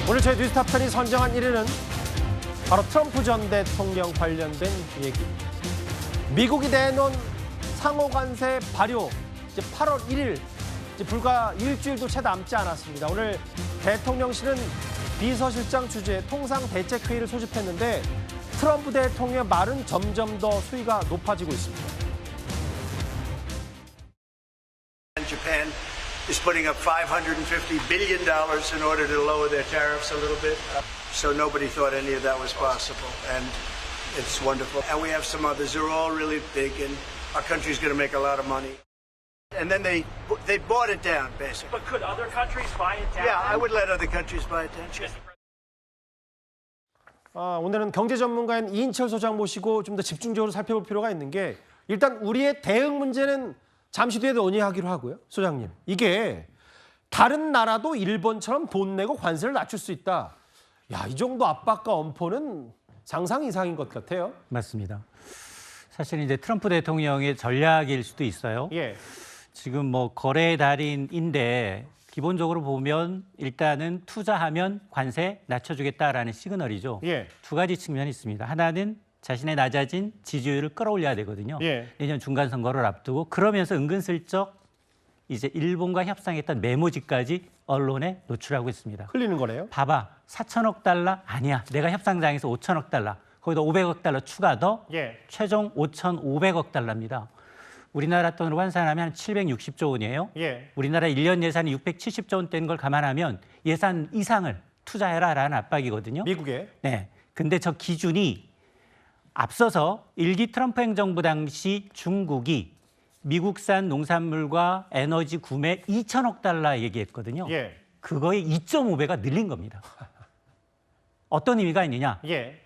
오늘 저희 뉴스탑10이 선정한 1위는 바로 트럼프 전 대통령 관련된 얘기. 미국이 내놓은 상호관세 발효 이제 8월 1일, 이제 불과 일주일도 채 남지 않았습니다. 오늘 대통령실은 비서실장 주재의 통상대책회의를 소집했는데 트럼프 대통령의 말은 점점 더 수위가 높아지고 있습니다. Japan is putting up $550 billion in order to lower their tariffs a little bit. So nobody thought any of that was possible. And it's wonderful. And we have some others. They're all really big, and our country's going to make a lot of money. And then they bought it down, basically. But could other countries buy it down? Yeah, I would let other countries buy it down. Sure. 오늘은 경제 전문가인 이인철 소장 모시고 좀 더 집중적으로 살펴볼 필요가 있는 게, 일단 우리의 대응 문제는 잠시 뒤에 논의하기로 하고요. 소장님, 이게 다른 나라도 일본처럼 돈 내고 관세를 낮출 수 있다. 야, 이 정도 압박과 엄포는 상상 이상인 것 같아요. 맞습니다. 사실 이제 트럼프 대통령의 전략일 수도 있어요. 예. 지금 뭐 거래 달인인데 기본적으로 보면 일단은 투자하면 관세 낮춰주겠다라는 시그널이죠. 예. 두 가지 측면이 있습니다. 하나는 자신의 낮아진 지지율을 끌어올려야 되거든요. 예. 내년 중간 선거를 앞두고, 그러면서 은근슬쩍 이제 일본과 협상했던 메모지까지 언론에 노출하고 있습니다. 흘리는 거네요. 봐봐, 4천억 달러 아니야. 내가 협상장에서 5천억 달러, 거기다 500억 달러 추가 더 예. 최종 5,500억 달러입니다. 우리나라 돈으로 환산하면 한 760조 원이에요. 예. 우리나라 1년 예산이 670조 원대인 걸 감안하면 예산 이상을 투자해라라는 압박이거든요. 미국에. 네. 근데 저 기준이 앞서서 1기 트럼프 행정부 당시 중국이 미국산 농산물과 에너지 구매 2천억 달러 얘기했거든요. 예. 그거의 2.5배가 늘린 겁니다. 어떤 의미가 있느냐? 예.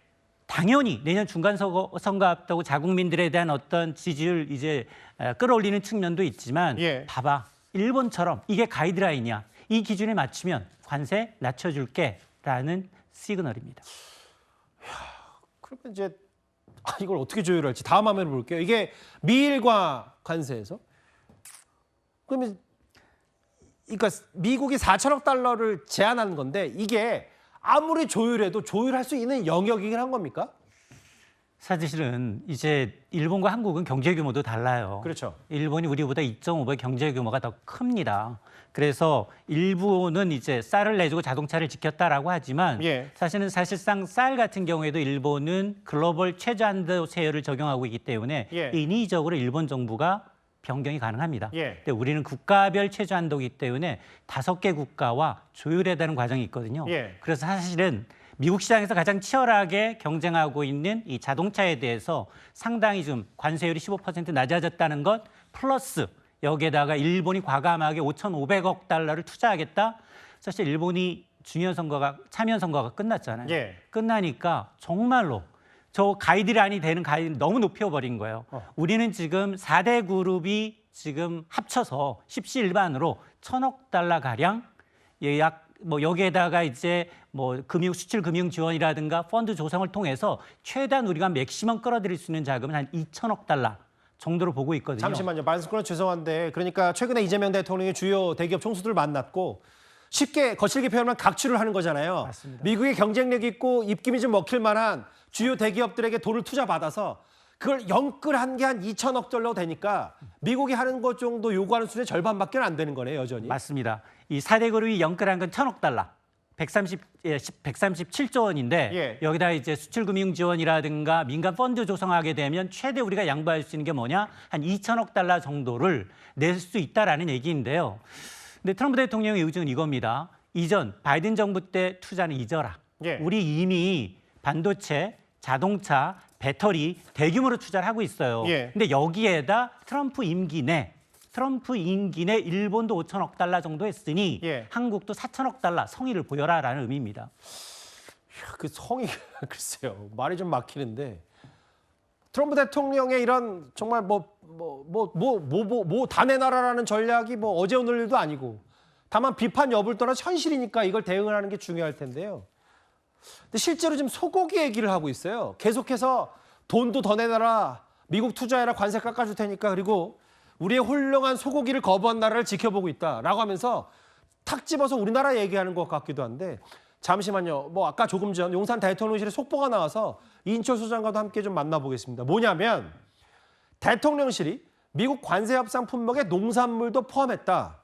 당연히 내년 중간 선거 앞두고 자국민들에 대한 어떤 지지를 이제 끌어올리는 측면도 있지만, 예. 봐봐, 일본처럼 이게 가이드라인이야. 이 기준에 맞추면 관세 낮춰줄게라는 시그널입니다. 그러면 이제 이걸 어떻게 조율할지 다음 화면을 볼게요. 이게 미일과 관세에서 그러면 그러니까 미국이 4천억 달러를 제한하는 건데, 이게 아무리 조율해도 조율할 수 있는 영역이긴 한 겁니까? 사실은 이제 일본과 한국은 경제 규모도 달라요. 그렇죠. 일본이 우리보다 2.5배 경제 규모가 더 큽니다. 그래서 일본은 이제 쌀을 내주고 자동차를 지켰다라고 하지만, 예. 사실상 쌀 같은 경우에도 일본은 글로벌 최저한도 세율을 적용하고 있기 때문에 예. 인위적으로 일본 정부가 변경이 가능합니다. 예. 근데 우리는 국가별 최저한도이기 때문에 5개 국가와 조율해야 되는 과정이 있거든요. 예. 그래서 사실은 미국 시장에서 가장 치열하게 경쟁하고 있는 이 자동차에 대해서 상당히 좀 관세율이 15% 낮아졌다는 것, 플러스 여기에다가 일본이 과감하게 5,500억 달러를 투자하겠다. 사실 일본이 참여 선거가 끝났잖아요. 예. 끝나니까 정말로 저 가이드라인이 되는 가이드 너무 높여버린 거예요. 우리는 지금 4대 그룹이 지금 합쳐서 십시일반으로 1,000억 달러 가량, 약 뭐 여기에다가 이제 뭐 수출 금융 지원이라든가 펀드 조성을 통해서 최대한 우리가 맥시멈 끌어들일 수 있는 자금은 한 2,000억 달러 정도로 보고 있거든요. 잠시만요. 말씀 끊어 죄송한데, 그러니까 최근에 이재명 대통령이 주요 대기업 총수들을 만났고 쉽게 거칠게 표현하면 각출을 하는 거잖아요. 맞습니다. 미국의 경쟁력 있고 입김이 좀 먹힐 만한 주요 대기업들에게 돈을 투자받아서 그걸 영끌한 게 한 2천억 달러 되니까 미국이 하는 것 정도 요구하는 수준의 절반밖에 안 되는 거네요, 여전히. 맞습니다. 이 4대 그룹이 영끌한 건 1,000억 달러, 137조 원인데, 예. 여기다 이제 수출 금융 지원이라든가 민간 펀드 조성하게 되면 최대 우리가 양보할 수 있는 게 뭐냐? 한 2,000억 달러 정도를 낼 수 있다라는 얘기인데요. 근데 트럼프 대통령의 의지는 이겁니다. 이전 바이든 정부 때 투자는 잊어라. 예. 우리 이미 반도체, 자동차, 배터리 대규모로 투자를 하고 있어요. 예. 근데 여기에다 트럼프 임기 내 일본도 5천억 달러 정도 했으니, 예. 한국도 4천억 달러 성의를 보여라라는 의미입니다. 그 성이 글쎄요, 말이 좀 막히는데, 트럼프 대통령의 이런 정말 다 내놔라라는 전략이 뭐 어제 오늘 일도 아니고, 다만 비판 여부를 떠나 현실이니까 이걸 대응을 하는 게 중요할 텐데요. 근데 실제로 지금 소고기 얘기를 하고 있어요. 계속해서 돈도 더 내놔라, 미국 투자해라, 관세 깎아줄 테니까, 그리고 우리의 훌륭한 소고기를 거부한 나라를 지켜보고 있다라고 하면서 탁 집어서 우리나라 얘기하는 것 같기도 한데, 잠시만요. 뭐 아까 조금 전 용산 대통령실에 속보가 나와서 이인철 소장과도 함께 좀 만나보겠습니다. 뭐냐면 대통령실이 미국 관세 협상 품목에 농산물도 포함했다.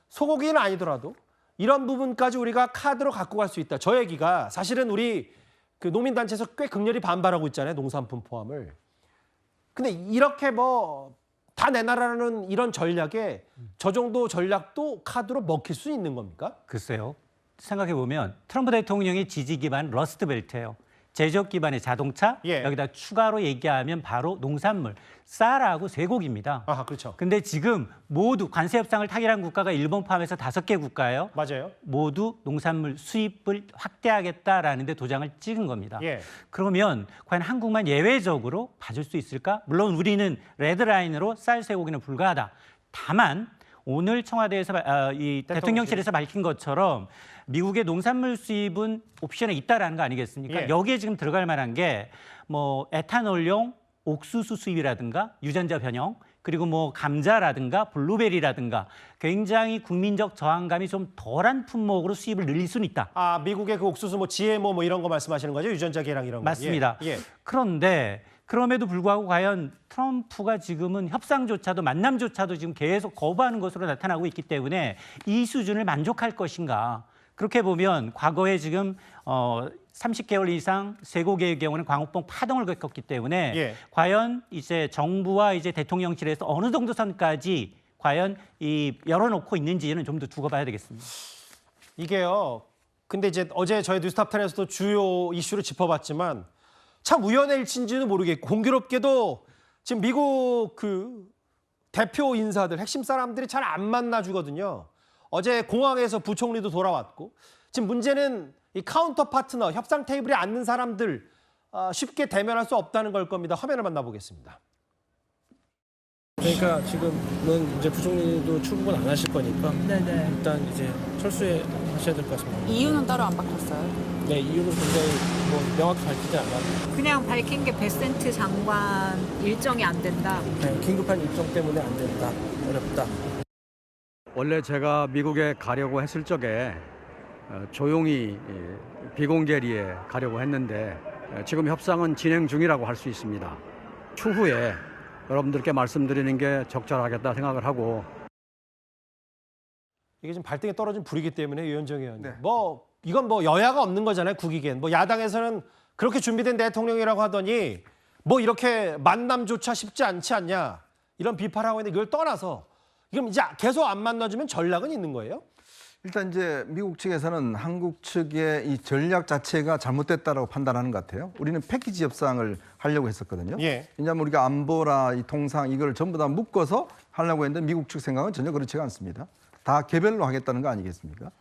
소고기는 아니더라도 이런 부분까지 우리가 카드로 갖고 갈 수 있다. 저 얘기가 사실은 우리 그 농민단체에서 꽤 극렬히 반발하고 있잖아요. 농산품 포함을. 근데 이렇게 뭐 다 내놔라는 이런 전략에 저 정도 전략도 카드로 먹힐 수 있는 겁니까? 글쎄요. 생각해 보면 트럼프 대통령의 지지 기반 러스트 벨트예요. 제조업 기반의 자동차, 예. 여기다 추가로 얘기하면 바로 농산물, 쌀하고 쇠고기입니다. 아, 그렇죠. 근데 지금 모두 관세 협상을 타결한 국가가 일본 포함해서 5개 국가예요. 맞아요. 모두 농산물 수입을 확대하겠다라는 데 도장을 찍은 겁니다. 예. 그러면 과연 한국만 예외적으로 봐줄 수 있을까? 물론 우리는 레드라인으로 쌀, 쇠고기는 불가하다. 다만 오늘 청와대에서 이 대통령실에서 밝힌 것처럼 미국의 농산물 수입은 옵션에 있다라는 거 아니겠습니까? 예. 여기에 지금 들어갈 만한 게 뭐 에탄올용 옥수수 수입이라든가 유전자 변형, 그리고 뭐 감자라든가 블루베리라든가 굉장히 국민적 저항감이 좀 덜한 품목으로 수입을 늘릴 수는 있다. 아, 미국의 그 옥수수 뭐 GMO 뭐 이런 거 말씀하시는 거죠? 유전자 개량 이런 거. 맞습니다. 예. 예. 그런데 그럼에도 불구하고 과연 트럼프가 지금은 협상조차도 만남조차도 지금 계속 거부하는 것으로 나타나고 있기 때문에 이 수준을 만족할 것인가. 그렇게 보면 과거에 지금 30개월 이상 쇠고기의 경우는 광우병 파동을 겪었기 때문에 예. 과연 이제 정부와 이제 대통령실에서 어느 정도 선까지 과연 이 열어놓고 있는지는 좀 더 두고 봐야 되겠습니다. 이게요. 근데 이제 어제 저희 뉴스탑10에서도 주요 이슈를 짚어봤지만 참 우연의 일치인지는 모르겠고 공교롭게도 지금 미국 그 대표 인사들 핵심 사람들이 잘 안 만나주거든요. 어제 공항에서 부총리도 돌아왔고 지금 문제는 이 카운터 파트너 협상 테이블에 앉는 사람들 쉽게 대면할 수 없다는 걸 겁니다. 화면을 만나보겠습니다. 그러니까 지금은 이제 부총리도 출국은 안 하실 거니까 네네. 일단 이제 철수해 하셔야 될 것 같습니다. 이유는 따로 안 밝혔어요. 네, 이유는 굉장히 뭐 명확히 밝히지 않았는데 그냥 밝힌 게 베센트 장관 일정이 안 된다. 네, 긴급한 일정 때문에 안 된다, 어렵다. 원래 제가 미국에 가려고 했을 적에 조용히 비공개리에 가려고 했는데 지금 협상은 진행 중이라고 할 수 있습니다. 추후에 여러분들께 말씀드리는 게 적절하겠다 생각을 하고. 이게 지금 발등에 떨어진 불이기 때문에 유현정 의원님. 뭐 이건 뭐 여야가 없는 거잖아요. 국익엔. 뭐 야당에서는 그렇게 준비된 대통령이라고 하더니 뭐 이렇게 만남조차 쉽지 않지 않냐 이런 비판을 하고 있는데 이걸 떠나서 그럼 이제 계속 안 만나주면 전략은 있는 거예요? 일단 이제 미국 측에서는 한국 측의 이 전략 자체가 잘못됐다라고 판단하는 것 같아요. 우리는 패키지 협상을 하려고 했었거든요. 예. 왜냐하면 우리가 안보라 이 통상 이걸 전부 다 묶어서 하려고 했는데 미국 측 생각은 전혀 그렇지가 않습니다. 다 개별로 하겠다는 거 아니겠습니까?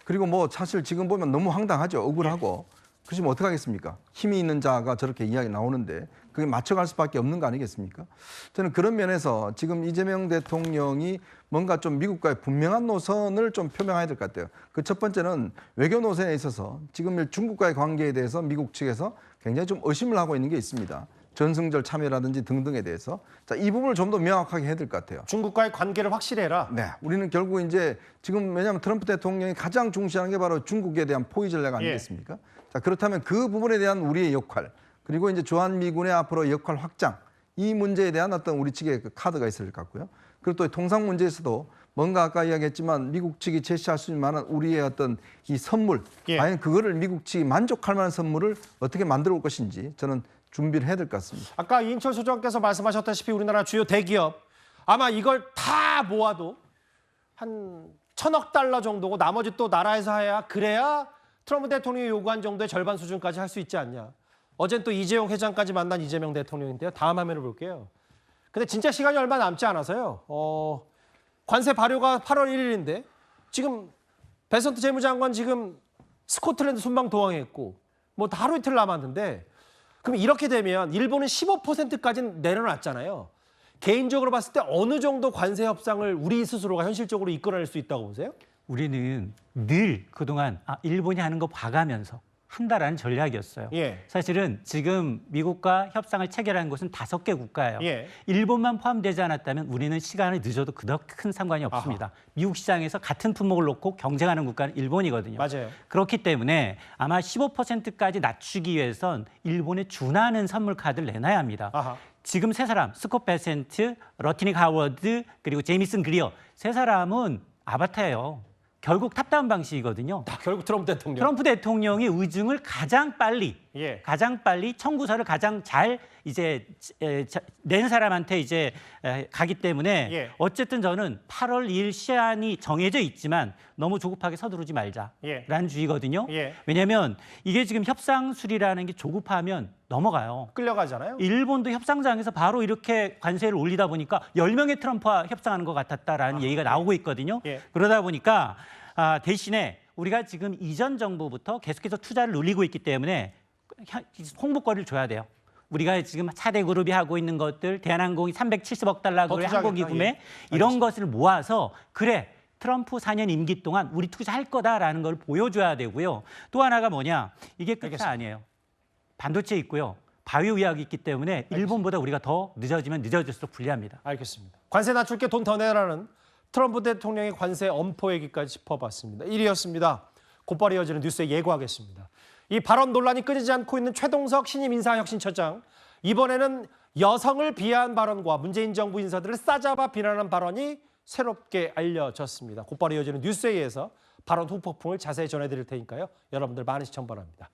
그리고 뭐 사실 지금 보면 너무 황당하죠. 억울하고. 그렇지 뭐 어떻게 하겠습니까? 힘이 있는 자가 저렇게 이야기 나오는데 그게 맞춰갈 수밖에 없는 거 아니겠습니까? 저는 그런 면에서 지금 이재명 대통령이 뭔가 좀 미국과의 분명한 노선을 좀 표명해야 될 것 같아요. 그 첫 번째는 외교 노선에 있어서 지금 중국과의 관계에 대해서 미국 측에서 굉장히 좀 의심을 하고 있는 게 있습니다. 전승절 참여라든지 등등에 대해서. 자, 이 부분을 좀 더 명확하게 해야 될 것 같아요. 중국과의 관계를 확실히 해라. 네, 우리는 결국 이제 지금 왜냐하면 트럼프 대통령이 가장 중시하는 게 바로 중국에 대한 포위 전략 아니겠습니까? 자, 그렇다면 그 부분에 대한 우리의 역할, 그리고 이제 주한미군의 앞으로 역할 확장, 이 문제에 대한 어떤 우리 측의 그 카드가 있을 것 같고요. 그리고 또 통상 문제에서도 뭔가 아까 이야기했지만 미국 측이 제시할 수 있는 만한 우리의 어떤 이 선물, 과연 그거를 미국 측이 만족할 만한 선물을 어떻게 만들어 올 것인지 저는 준비를 해야 될 것 같습니다. 아까 이인철 소장께서 말씀하셨다시피 우리나라 주요 대기업 아마 이걸 다 모아도 한 1,000억 달러 정도고 나머지 또 나라에서 해야 그래야 트럼프 대통령이 요구한 정도의 절반 수준까지 할 수 있지 않냐. 어젠 또 이재용 회장까지 만난 이재명 대통령인데요. 다음 화면을 볼게요. 근데 진짜 시간이 얼마 남지 않아서요. 관세 발효가 8월 1일인데 지금 베선트 재무장관 지금 스코틀랜드 순방 도항했고 뭐 하루 이틀 남았는데 그럼 이렇게 되면 일본은 15%까지는 내려놨잖아요. 개인적으로 봤을 때 어느 정도 관세 협상을 우리 스스로가 현실적으로 이끌어낼 수 있다고 보세요? 우리는 늘 그동안 일본이 하는 거 봐가면서 한다라는 전략이었어요. 예. 사실은 지금 미국과 협상을 체결한 곳은 5개 국가예요. 예. 일본만 포함되지 않았다면 우리는 시간이 늦어도 그닥 큰 상관이 없습니다. 미국 시장에서 같은 품목을 놓고 경쟁하는 국가는 일본이거든요. 맞아요. 그렇기 때문에 아마 15%까지 낮추기 위해선 일본에 준하는 선물 카드를 내놔야 합니다. 아하. 지금 세 사람, 스콧 베센트, 러티닉 하워드, 그리고 제이미슨 그리어 세 사람은 아바타예요. 결국 탑다운 방식이거든요. 결국 트럼프 대통령. 트럼프 대통령이 의중을 가장 빨리 청구서를 가장 잘 이제 낸 사람한테 이제 가기 때문에 예. 어쨌든 저는 8월 2일 시한이 정해져 있지만 너무 조급하게 서두르지 말자라는 주의거든요. 예. 왜냐하면 이게 지금 협상술이라는 게 조급하면 넘어가요. 끌려가잖아요. 일본도 협상장에서 바로 이렇게 관세를 올리다 보니까 10명의 트럼프와 협상하는 것 같았다라는 얘기가 나오고 있거든요. 예. 그러다 보니까 대신에 우리가 지금 이전 정부부터 계속해서 투자를 늘리고 있기 때문에 홍보거리를 줘야 돼요. 우리가 지금 4대 그룹이 하고 있는 것들, 대한항공이 370억 달러의 항공기 구매 예. 이런 것을 모아서 그래 트럼프 4년 임기 동안 우리 투자할 거다라는 걸 보여줘야 되고요. 또 하나가 뭐냐, 이게 끝이 알겠습니다. 아니에요. 반도체 있고요. 바이오 의학이 있기 때문에 일본보다 우리가 더 늦어지면 늦어질수록 불리합니다. 알겠습니다. 관세 낮출게 돈 더 내라는 트럼프 대통령의 관세 엄포 얘기까지 짚어봤습니다. 1위였습니다. 곧바로 이어지는 뉴스에 예고하겠습니다. 이 발언 논란이 끊이지 않고 있는 최동석 신임 인사혁신처장. 이번에는 여성을 비하한 발언과 문재인 정부 인사들을 싸잡아 비난한 발언이 새롭게 알려졌습니다. 곧바로 이어지는 뉴스에 의해서 발언 후폭풍을 자세히 전해드릴 테니까요. 여러분들 많은 시청 바랍니다.